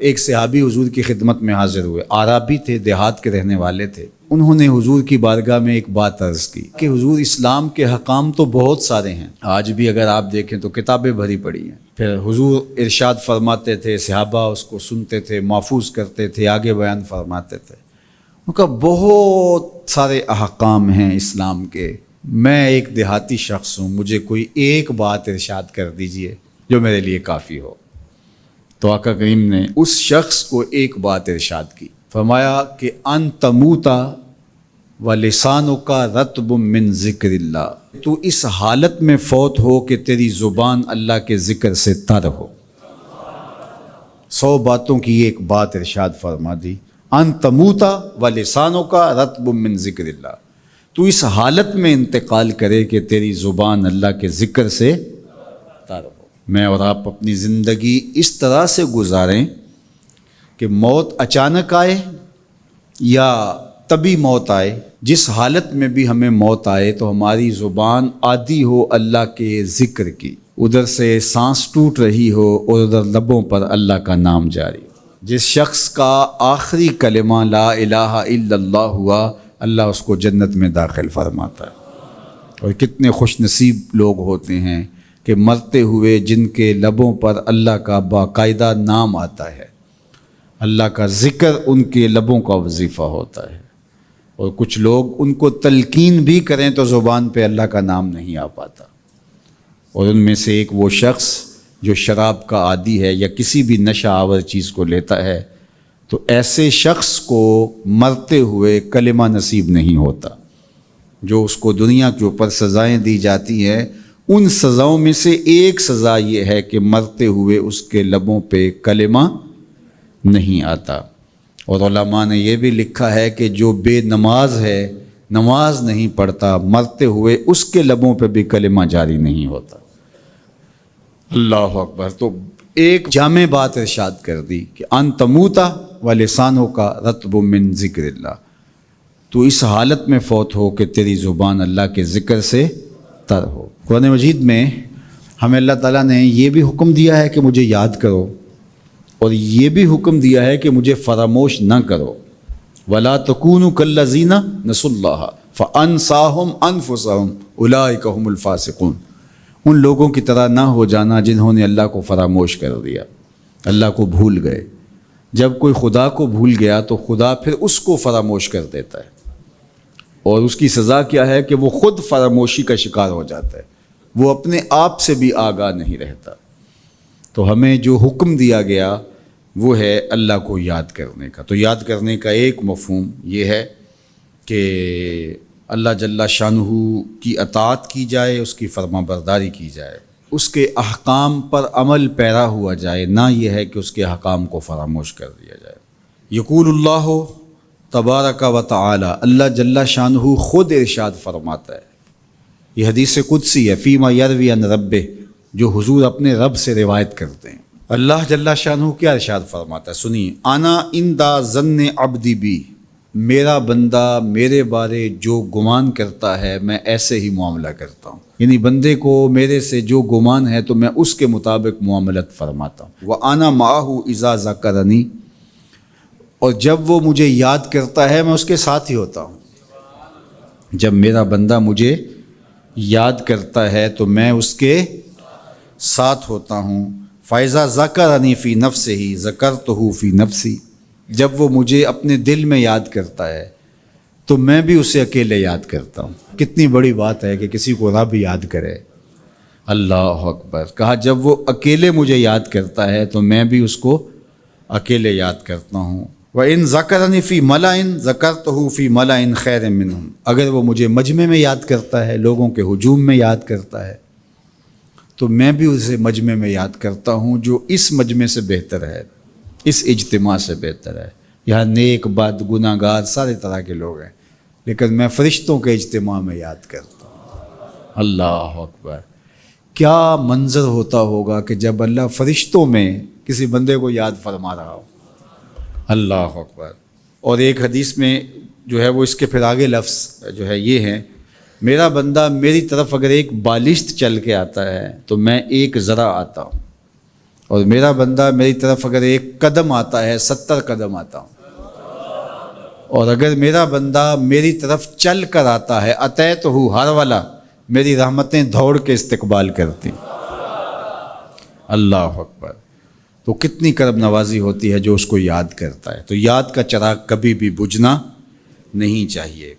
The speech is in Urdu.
ایک صحابی حضور کی خدمت میں حاضر ہوئے، عرابی تھے، دیہات کے رہنے والے تھے۔ انہوں نے حضور کی بارگاہ میں ایک بات عرض کی کہ حضور اسلام کے حکام تو بہت سارے ہیں، آج بھی اگر آپ دیکھیں تو کتابیں بھری پڑی ہیں۔ پھر حضور ارشاد فرماتے تھے، صحابہ اس کو سنتے تھے، محفوظ کرتے تھے، آگے بیان فرماتے تھے۔ ان کا بہت سارے احکام ہیں اسلام کے، میں ایک دیہاتی شخص ہوں، مجھے کوئی ایک بات ارشاد کر دیجئے جو میرے لیے کافی ہو۔ تو آقا کریم نے اس شخص کو ایک بات ارشاد کی، فرمایا کہ ان تموتا ولسانک رطب من ذکر اللہ، تو اس حالت میں فوت ہو کہ تیری زبان اللہ کے ذکر سے تر ہو۔ 100 باتوں کی ایک بات ارشاد فرما دی، ان تموتا ولسانک رطب من ذکر اللہ، تو اس حالت میں انتقال کرے کہ تیری زبان اللہ کے ذکر سے تر ہو۔ میں اور آپ اپنی زندگی اس طرح سے گزاریں کہ موت اچانک آئے یا طبی موت آئے، جس حالت میں بھی ہمیں موت آئے تو ہماری زبان عادی ہو اللہ کے ذکر کی، ادھر سے سانس ٹوٹ رہی ہو اور ادھر لبوں پر اللہ کا نام جاری ہو۔ جس شخص کا آخری کلمہ لا الہ الا اللہ ہوا، اللہ اس کو جنت میں داخل فرماتا ہے۔ اور کتنے خوش نصیب لوگ ہوتے ہیں کہ مرتے ہوئے جن کے لبوں پر اللہ کا باقاعدہ نام آتا ہے، اللہ کا ذکر ان کے لبوں کا وظیفہ ہوتا ہے۔ اور کچھ لوگ ان کو تلقین بھی کریں تو زبان پہ اللہ کا نام نہیں آ پاتا۔ اور ان میں سے ایک وہ شخص جو شراب کا عادی ہے یا کسی بھی نشہ آور چیز کو لیتا ہے، تو ایسے شخص کو مرتے ہوئے کلمہ نصیب نہیں ہوتا۔ جو اس کو دنیا کے اوپر سزائیں دی جاتی ہیں، ان سزاؤں میں سے ایک سزا یہ ہے کہ مرتے ہوئے اس کے لبوں پہ کلمہ نہیں آتا۔ اور علماء نے یہ بھی لکھا ہے کہ جو بے نماز ہے، نماز نہیں پڑھتا، مرتے ہوئے اس کے لبوں پہ بھی کلمہ جاری نہیں ہوتا۔ اللہ اکبر۔ تو ایک جامع بات ارشاد کر دی کہ ان تموتا ولسانک رطب من ذکر اللہ، تو اس حالت میں فوت ہو کہ تیری زبان اللہ کے ذکر سے تر ہو۔ قرآن مجید میں ہمیں اللہ تعالیٰ نے یہ بھی حکم دیا ہے کہ مجھے یاد کرو، اور یہ بھی حکم دیا ہے کہ مجھے فراموش نہ کرو۔ وَلَا تَكُونُوا كَالَّذِينَ نَسُوا اللَّهَ فَأَنسَاهُمْ أَنفُسَهُمْ أُولَٰئِكَ هُمُ الْفَاسِقُونَ، ان لوگوں کی طرح نہ ہو جانا جنہوں نے اللہ کو فراموش کر دیا، اللہ کو بھول گئے۔ جب کوئی خدا کو بھول گیا تو خدا پھر اس کو فراموش کر دیتا ہے، اور اس کی سزا کیا ہے کہ وہ خود فراموشی کا شکار ہو جاتا ہے، وہ اپنے آپ سے بھی آگاہ نہیں رہتا۔ تو ہمیں جو حکم دیا گیا وہ ہے اللہ کو یاد کرنے کا۔ تو یاد کرنے کا ایک مفہوم یہ ہے کہ اللہ جل شانہ کی اطاعت کی جائے، اس کی فرما برداری کی جائے، اس کے احکام پر عمل پیرا ہوا جائے، نہ یہ ہے کہ اس کے احکام کو فراموش کر دیا جائے۔ یقول اللہ تبارک و تعالی، اللہ جل شانہ خود ارشاد فرماتا ہے، یہ حدیث قدسی ہے، فیما یروی عن ربہ، جو حضور اپنے رب سے روایت کرتے ہیں۔ اللہ جل شانہ کیا ارشاد فرماتا ہے، سنیے، انا عند ظن عبدی بی، میرا بندہ میرے بارے جو گمان کرتا ہے میں ایسے ہی معاملہ کرتا ہوں، یعنی بندے کو میرے سے جو گمان ہے تو میں اس کے مطابق معاملت فرماتا ہوں۔ وَأَنَا مَعَهُ إِذَا ذَكَرَنِي، اور جب وہ مجھے یاد کرتا ہے میں اس کے ساتھ ہی ہوتا ہوں۔ جب میرا بندہ مجھے یاد کرتا ہے تو میں اس کے ساتھ ہوتا ہوں۔ فَإِذَا ذَكَرَنِي فِي نَفْسِهِ ذَكَرْتُهُ فِي نَفْسِي، جب وہ مجھے اپنے دل میں یاد کرتا ہے تو میں بھی اسے اکیلے یاد کرتا ہوں۔ کتنی بڑی بات ہے کہ کسی کو رب یاد کرے، اللہ اکبر۔ کہا جب وہ اکیلے مجھے یاد کرتا ہے تو میں بھی اس کو اکیلے یاد کرتا ہوں۔ وَإِن ذَكَرَنِي فِي مَلَئٍ ذَكَرْتُهُ فِي مَلَئٍ خَيْرٍ مِّنْهُمْ، اگر وہ مجھے مجمع میں یاد کرتا ہے، لوگوں کے ہجوم میں یاد کرتا ہے، تو میں بھی اسے مجمع میں یاد کرتا ہوں جو اس مجمع سے بہتر ہے، اس اجتماع سے بہتر ہے۔ یہاں نیک بد گناہ گار سارے طرح کے لوگ ہیں، لیکن میں فرشتوں کے اجتماع میں یاد کرتا ہوں۔ اللہ اکبر۔ کیا منظر ہوتا ہوگا کہ جب اللہ فرشتوں میں کسی بندے کو یاد فرما رہا ہو، اللہ اکبر۔ اور ایک حدیث میں جو ہے وہ اس کے پھر آگے لفظ جو ہے یہ ہے، میرا بندہ میری طرف اگر ایک بالشت چل کے آتا ہے تو میں ایک ذرا آتا ہوں، اور میرا بندہ میری طرف اگر 1 قدم آتا ہے 70 قدم آتا ہوں، اور اگر میرا بندہ میری طرف چل کر آتا ہے اتیت ہو ہر والا، میری رحمتیں دوڑ کے استقبال کرتی۔ اللہ اکبر۔ تو کتنی کرم نوازی ہوتی ہے جو اس کو یاد کرتا ہے۔ تو یاد کا چراغ کبھی بھی بجھنا نہیں چاہیے۔